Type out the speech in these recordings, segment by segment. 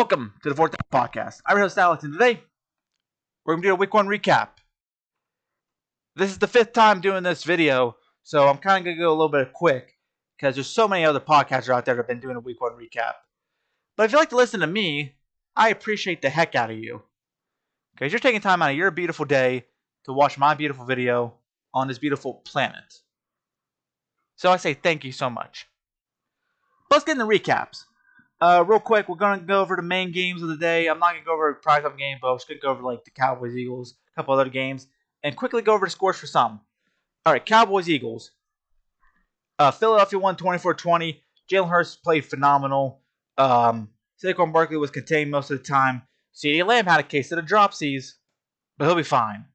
Welcome to the Fourth Down Podcast. I'm your host Alex, and today we're going to do a Week 1 recap. This is the 5th time doing this video, so I'm kind of going to go a little bit quick because there's so many other podcasters out there that have been doing a Week 1 recap. But if you like to listen to me, I appreciate the heck out of you. Because you're taking time out of your beautiful day to watch my beautiful video on this beautiful planet. So I say thank you so much. Let's get into recaps. Real quick, we're going to go over the main games of the day. I'm not going to go over a prize-up game, but I'm just going to go over like the Cowboys, Eagles, a couple other games, and quickly go over the scores for some. All right, Cowboys, Eagles. Philadelphia won 24-20. Jalen Hurts played phenomenal. Saquon Barkley was contained most of the time. CeeDee Lamb had a case of the dropsies, but he'll be fine.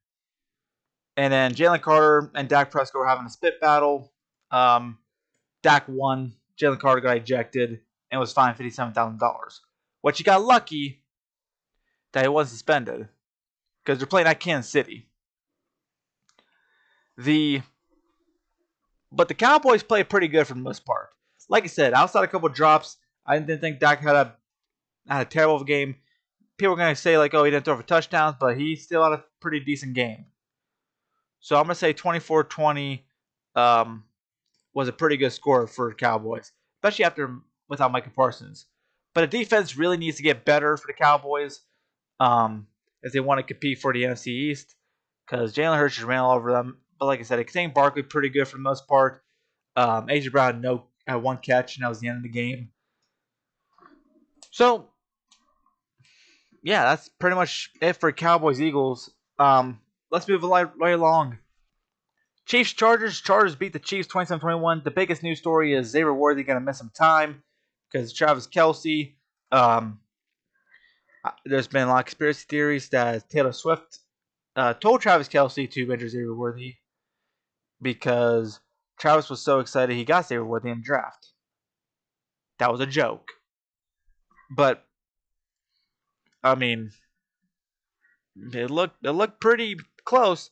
And then Jalen Carter and Dak Prescott were having a spit battle. Dak won. Jalen Carter got ejected and was fined $57,000. But you got lucky that he wasn't suspended because they're playing at Kansas City. But the Cowboys played pretty good for the most part. Like I said, outside a couple drops, I didn't think Dak had a terrible game. People are going to say, like, oh, he didn't throw for touchdowns, but he still had a pretty decent game. So I'm going to say 24-20 was a pretty good score for the Cowboys, especially without Micah Parsons. But the defense really needs to get better for the Cowboys if they want to compete for the NFC East because Jalen Hurts just ran all over them. But like I said, it contained Barkley pretty good for the most part. A.J. Brown had one catch, and that was the end of the game. So, yeah, that's pretty much it for Cowboys Eagles. Let's move right along. Chiefs Chargers. Chargers beat the Chiefs 27-21. The biggest news story is Xavier Worthy going to miss some time because Travis Kelce. There's been a lot of conspiracy theories that Taylor Swift told Travis Kelce to injure Xavier Worthy because Travis was so excited he got Xavier Worthy in the draft. That was a joke. But I mean, it looked pretty close.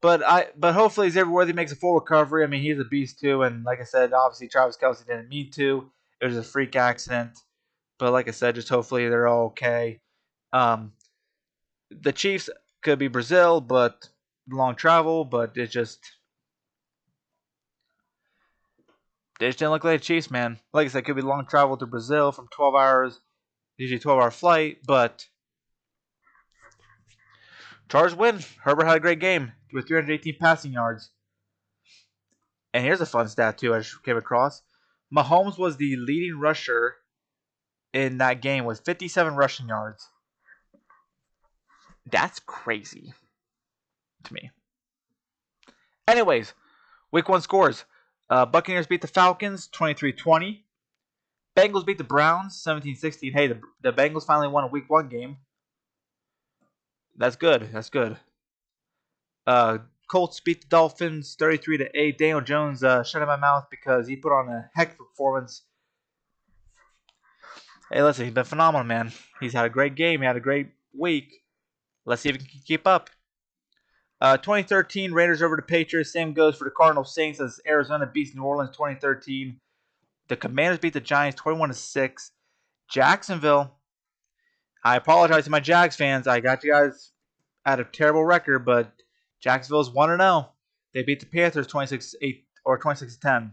But hopefully Xavier Worthy makes a full recovery. I mean, he's a beast too, and like I said, obviously Travis Kelce didn't mean to. It was a freak accident. But like I said, just hopefully they're all okay. The Chiefs could be Brazil, but long travel. But they just didn't look like the Chiefs, man. Like I said, it could be long travel to Brazil from 12 hours, usually 12-hour flight, but Chargers win. Herbert had a great game with 318 passing yards. And here's a fun stat, too, I just came across. Mahomes was the leading rusher in that game with 57 rushing yards. That's crazy to me. Anyways, Week 1 scores. Buccaneers beat the Falcons 23-20. Bengals beat the Browns 17-16. Hey, the Bengals finally won a Week 1 game. That's good. Colts beat the Dolphins 33-8. Daniel Jones shut in my mouth because he put on a heck of a performance. Hey, listen, he's been phenomenal, man. He's had a great game. He had a great week. Let's see if he can keep up. 2013, Raiders over the Patriots. Same goes for the Cardinals Saints as Arizona beats New Orleans 2013. The Commanders beat the Giants 21-6. Jacksonville. I apologize to my Jags fans. I got you guys at a terrible record, but Jacksonville's 1-0. They beat the Panthers 26-8 or 26-10.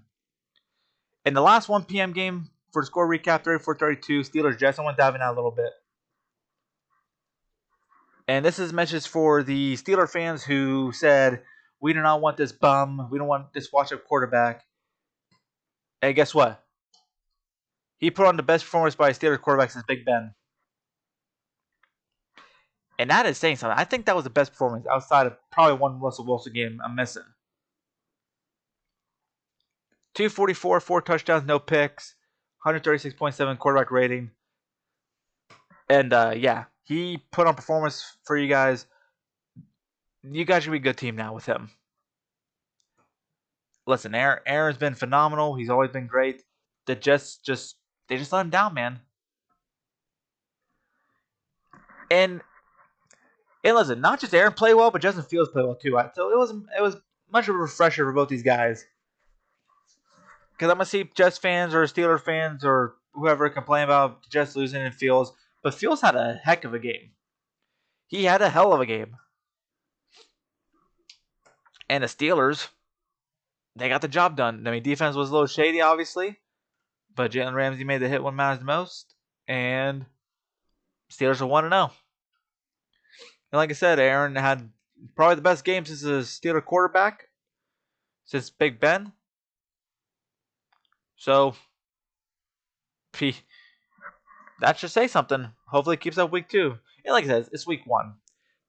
In the last 1 p.m. game for the score recap, 34-32, Steelers Jets. I want to dive in that a little bit. And this is a message for the Steeler fans who said, we do not want this bum. We don't want this washed-up quarterback. Hey, guess what? He put on the best performance by a Steelers quarterback since Big Ben. And that is saying something. I think that was the best performance outside of probably one Russell Wilson game I'm missing. 244, 4 touchdowns, no picks, 136.7 quarterback rating. And, yeah, he put on performance for you guys. You guys should be a good team now with him. Listen, Aaron's been phenomenal. He's always been great. They just let him down, man. And listen, not just Aaron play well, but Justin Fields play well too. So it was much of a refresher for both these guys. Because I'm gonna see Jets fans or Steelers fans or whoever complain about Jets losing and Fields. But Fields had a heck of a game. He had a hell of a game. And the Steelers, they got the job done. I mean, defense was a little shady, obviously. But Jalen Ramsey made the hit when matters the most. And Steelers are 1-0. And like I said, Aaron had probably the best game since the Steelers quarterback, since Big Ben. So, that should say something. Hopefully it keeps up week 2. And like I said, it's week 1.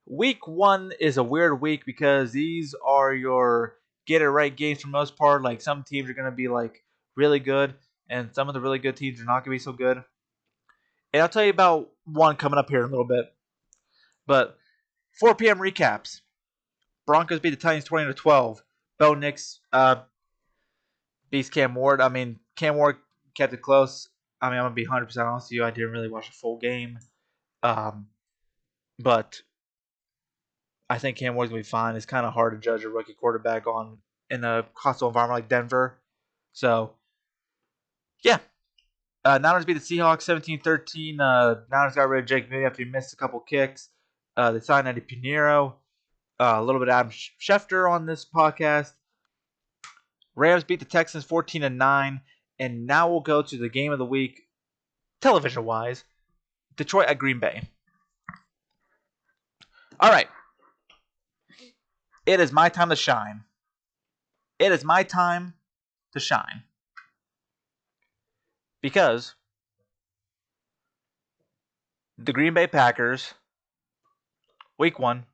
Week 1 is a weird week because these are your get-it-right games for the most part. Like, some teams are going to be, like, really good, and some of the really good teams are not going to be so good. And I'll tell you about one coming up here in a little bit. But 4 p.m. recaps. Broncos beat the Titans 20-12. Bo Nix beats Cam Ward. I mean, Cam Ward kept it close. I mean, I'm going to be 100% honest with you. I didn't really watch the full game. But I think Cam Ward's going to be fine. It's kind of hard to judge a rookie quarterback in a hostile environment like Denver. So, yeah. Niners beat the Seahawks 17-13. Niners got rid of Jake Moody after he missed a couple kicks. They signed Eddie Pinheiro. A little bit of Adam Schefter on this podcast. Rams beat the Texans 14-9. And now we'll go to the game of the week, television-wise. Detroit at Green Bay. All right. It is my time to shine. It is my time to shine. Because the Green Bay Packers, week 1,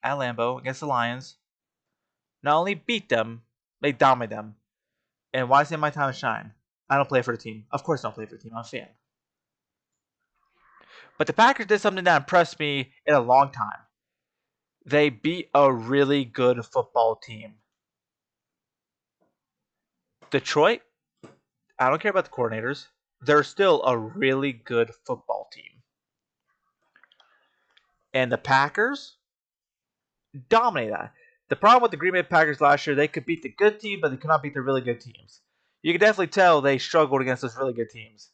at Lambeau against the Lions, not only beat them, they dominated them. And why is it my time to shine? I don't play for the team. Of course I don't play for the team. I'm a fan. But the Packers did something that impressed me in a long time. They beat a really good football team. Detroit, I don't care about the coordinators. They're still a really good football team. And the Packers dominate that. The problem with the Green Bay Packers last year, they could beat the good team, but they could not beat the really good teams. You can definitely tell they struggled against those really good teams.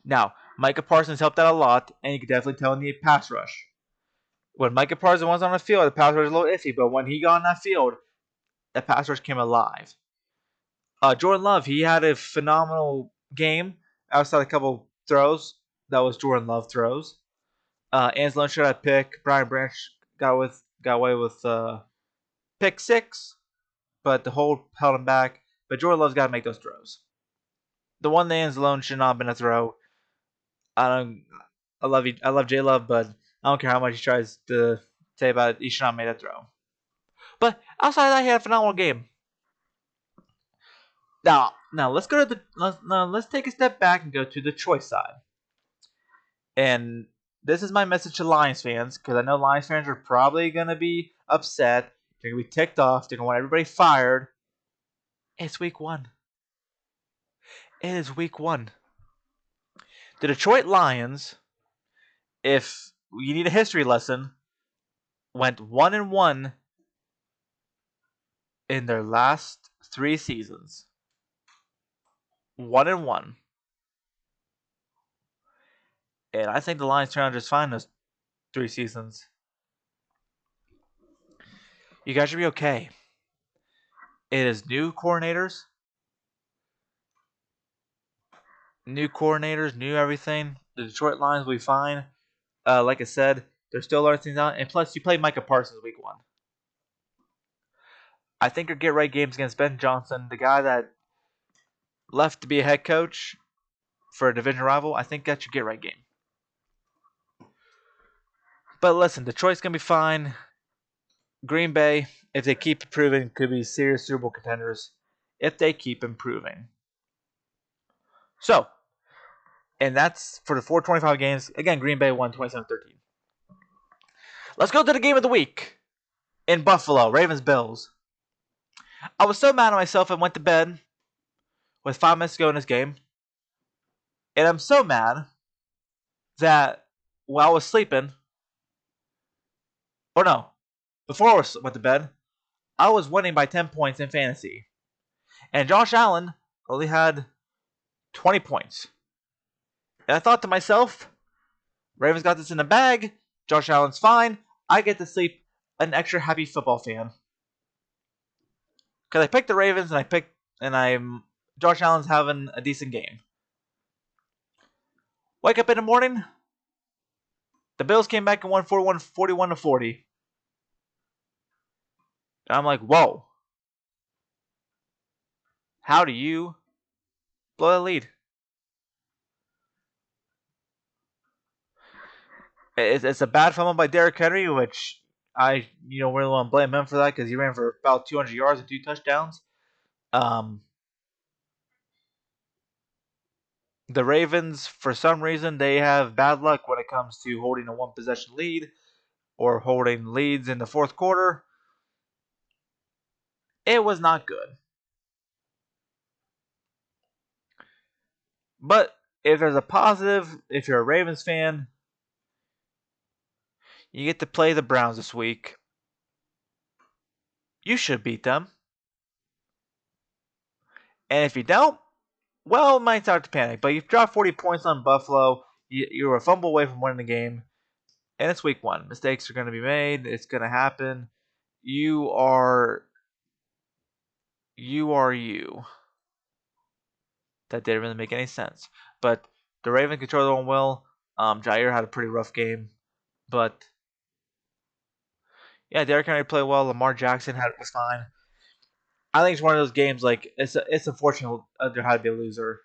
Now, Micah Parsons helped out a lot, and you can definitely tell in the pass rush. When Micah Parsons was on the field, the pass rush was a little iffy, but when he got on that field, the pass rush came alive. Jordan Love, he had a phenomenal game outside a couple throws. That was Jordan Love throws. Anzalone should have pick. Brian Branch got away with pick 6, but the hold held him back. But Jordan Love's got to make those throws. The one that Anzalone should not have been a throw. I love you. I love J Love, but I don't care how much he tries to say about it. He should not have made that throw. But outside of that, he had a phenomenal game. Now let's go to let's take a step back and go to the Detroit side. And this is my message to Lions fans, because I know Lions fans are probably gonna be upset. They're gonna be ticked off. They're gonna want everybody fired. It's week 1. It is week 1. The Detroit Lions, if you need a history lesson, went 1-1 in their last 3 seasons. 1-1. And I think the Lions turned out just fine those 3 seasons. You guys should be okay. It is new coordinators. New coordinators, new everything. The Detroit Lions will be fine. Like I said, they're still learning things out. And plus, you play Micah Parsons week 1. I think your get-right games against Ben Johnson, the guy that left to be a head coach for a division rival, I think that's your get-right game. But listen, Detroit's going to be fine. Green Bay, if they keep improving, could be serious Super Bowl contenders if they keep improving. So, and that's for the 425 games. Again, Green Bay won 27-13. Let's go to the game of the week in Buffalo, Ravens-Bills. I was so mad at myself I went to bed with 5 minutes to go in this game. And I'm so mad that while I was sleeping, or no, before I went to bed, I was winning by 10 points in fantasy. And Josh Allen only had 20 points. And I thought to myself, Ravens got this in the bag. Josh Allen's fine. I get to sleep an extra happy football fan. Because I picked the Ravens and Josh Allen's having a decent game. Wake up in the morning, the Bills came back and won 41-40. And I'm like, whoa. How do you blow the lead? It's a bad fumble by Derrick Henry, which I really want to blame him for that because he ran for about 200 yards and 2 touchdowns. The Ravens, for some reason, they have bad luck when it comes to holding a one possession lead or holding leads in the fourth quarter. It was not good. But if there's a positive, if you're a Ravens fan, you get to play the Browns this week. You should beat them. And if you don't, well, it might start to panic. But you've dropped 40 points on Buffalo. You're a fumble away from winning the game. And it's week 1. Mistakes are going to be made. It's going to happen. You are you. That didn't really make any sense. But the Ravens control their own will. Jair had a pretty rough game. But yeah, Derrick Henry played well. Lamar Jackson was fine. I think it's one of those games like it's unfortunate there had to be a loser.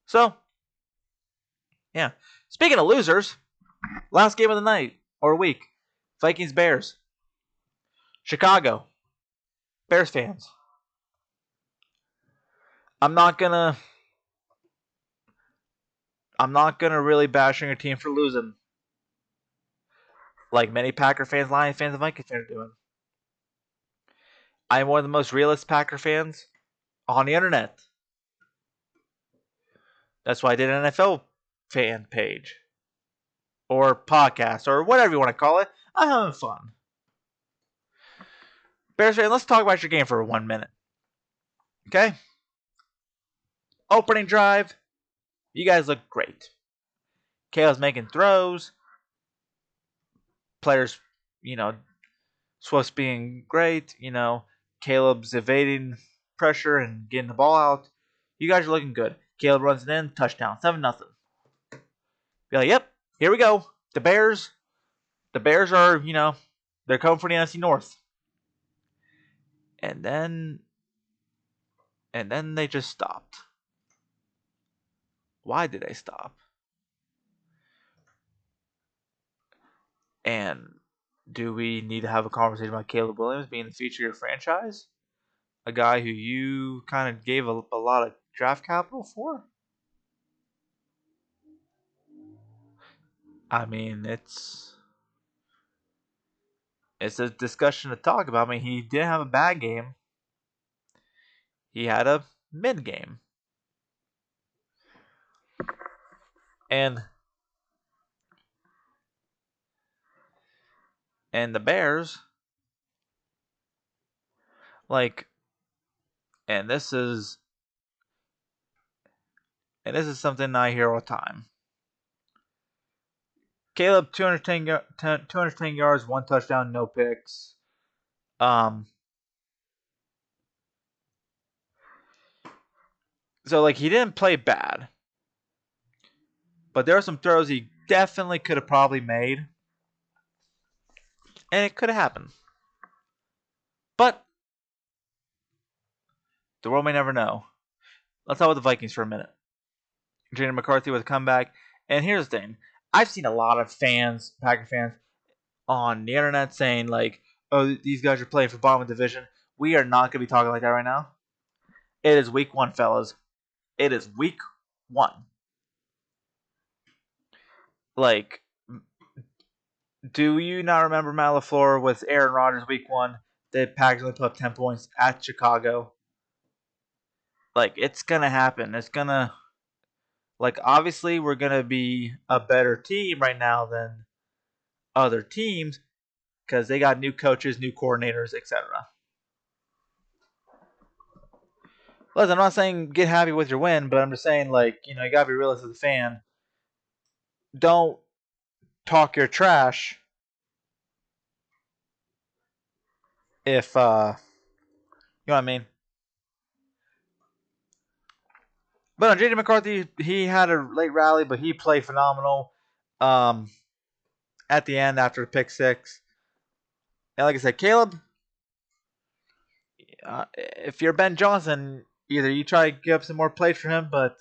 So yeah. Speaking of losers, last game of the night or week, Vikings Bears. Chicago. Bears fans. I'm not gonna really bash on your team for losing. Like many Packer fans, Lion fans, and Vikings fans are doing. I'm one of the most realist Packer fans on the internet. That's why I did an NFL fan page. Or podcast, or whatever you want to call it. I'm having fun. Bears fan, let's talk about your game for 1 minute. Okay? Opening drive, you guys look great. Kale's making throws. Players, Swift's being great. Caleb's evading pressure and getting the ball out. You guys are looking good. Caleb runs it in, touchdown, 7-0. Be like, yep, here we go. The Bears are, they're coming for the NFC North. And then they just stopped. Why did they stop? And do we need to have a conversation about Caleb Williams being the future of your franchise? A guy who you kind of gave a lot of draft capital for? I mean, it's a discussion to talk about. I mean, he didn't have a bad game. He had a mid game. And the Bears, and this is something I hear all the time. Caleb, 210 yards, 1 touchdown, no picks. So he didn't play bad, but there are some throws he definitely could have probably made, and it could have happened. But the world may never know. Let's talk about the Vikings for a minute. J.J. McCarthy with a comeback, and here's the thing: I've seen a lot of Packer fans, on the internet saying "Oh, these guys are playing for bottom of the division." We are not going to be talking like that right now. It is week 1, fellas. It is week 1. Do you not remember Matt LaFleur with Aaron Rodgers week 1? The Packers only put up 10 points at Chicago. It's going to happen. It's going to... obviously, we're going to be a better team right now than other teams because they got new coaches, new coordinators, etc. Listen, I'm not saying get happy with your win, but I'm just saying, like, you gotta be realistic as a fan. Don't talk your trash if, you know what I mean. But on JJ McCarthy, he had a late rally, but he played phenomenal at the end after the pick six. And like I said, Caleb, if you're Ben Johnson, either you try to give up some more plays for him, but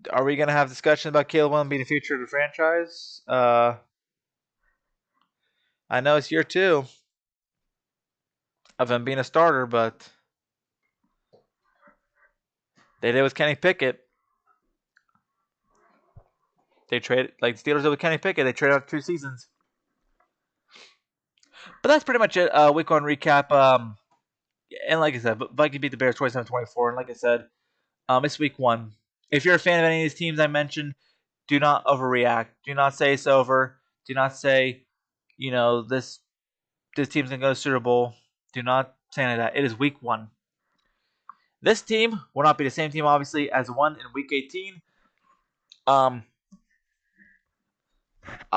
are we going to have discussion about Caleb Williams being the future of the franchise? I know it's year 2 of him being a starter, but they did with Kenny Pickett. They traded, like the Steelers did with Kenny Pickett, they traded out 2 seasons. But that's pretty much it. Week 1 recap. And like I said, Vikings beat the Bears 27-24. And like I said, it's week 1. If you're a fan of any of these teams I mentioned, do not overreact. Do not say it's over. Do not say, this team's going to go to the Super Bowl. Do not say any of that. It is week 1. This team will not be the same team, obviously, as the one in week 18. I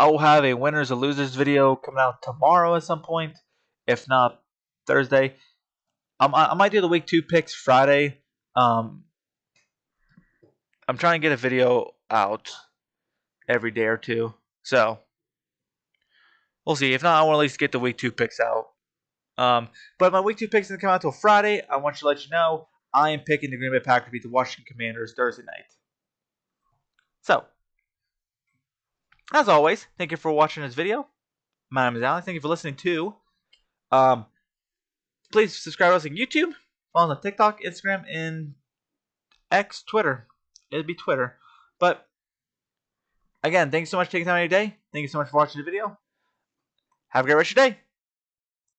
will have a winners or losers video coming out tomorrow at some point, if not Thursday. I might do the week 2 picks Friday. I'm trying to get a video out every day or two, so we'll see. If not, I want to at least get the week 2 picks out. But my week 2 picks didn't come out until Friday. I want to let you know I am picking the Green Bay Packers to beat the Washington Commanders Thursday night. So, as always, thank you for watching this video. My name is Alan. Thank you for listening to. Please subscribe to us on YouTube, follow us on TikTok, Instagram, and X, Twitter. It'd be Twitter. But, again, thank you so much for taking time out of your day. Thank you so much for watching the video. Have a great rest of your day.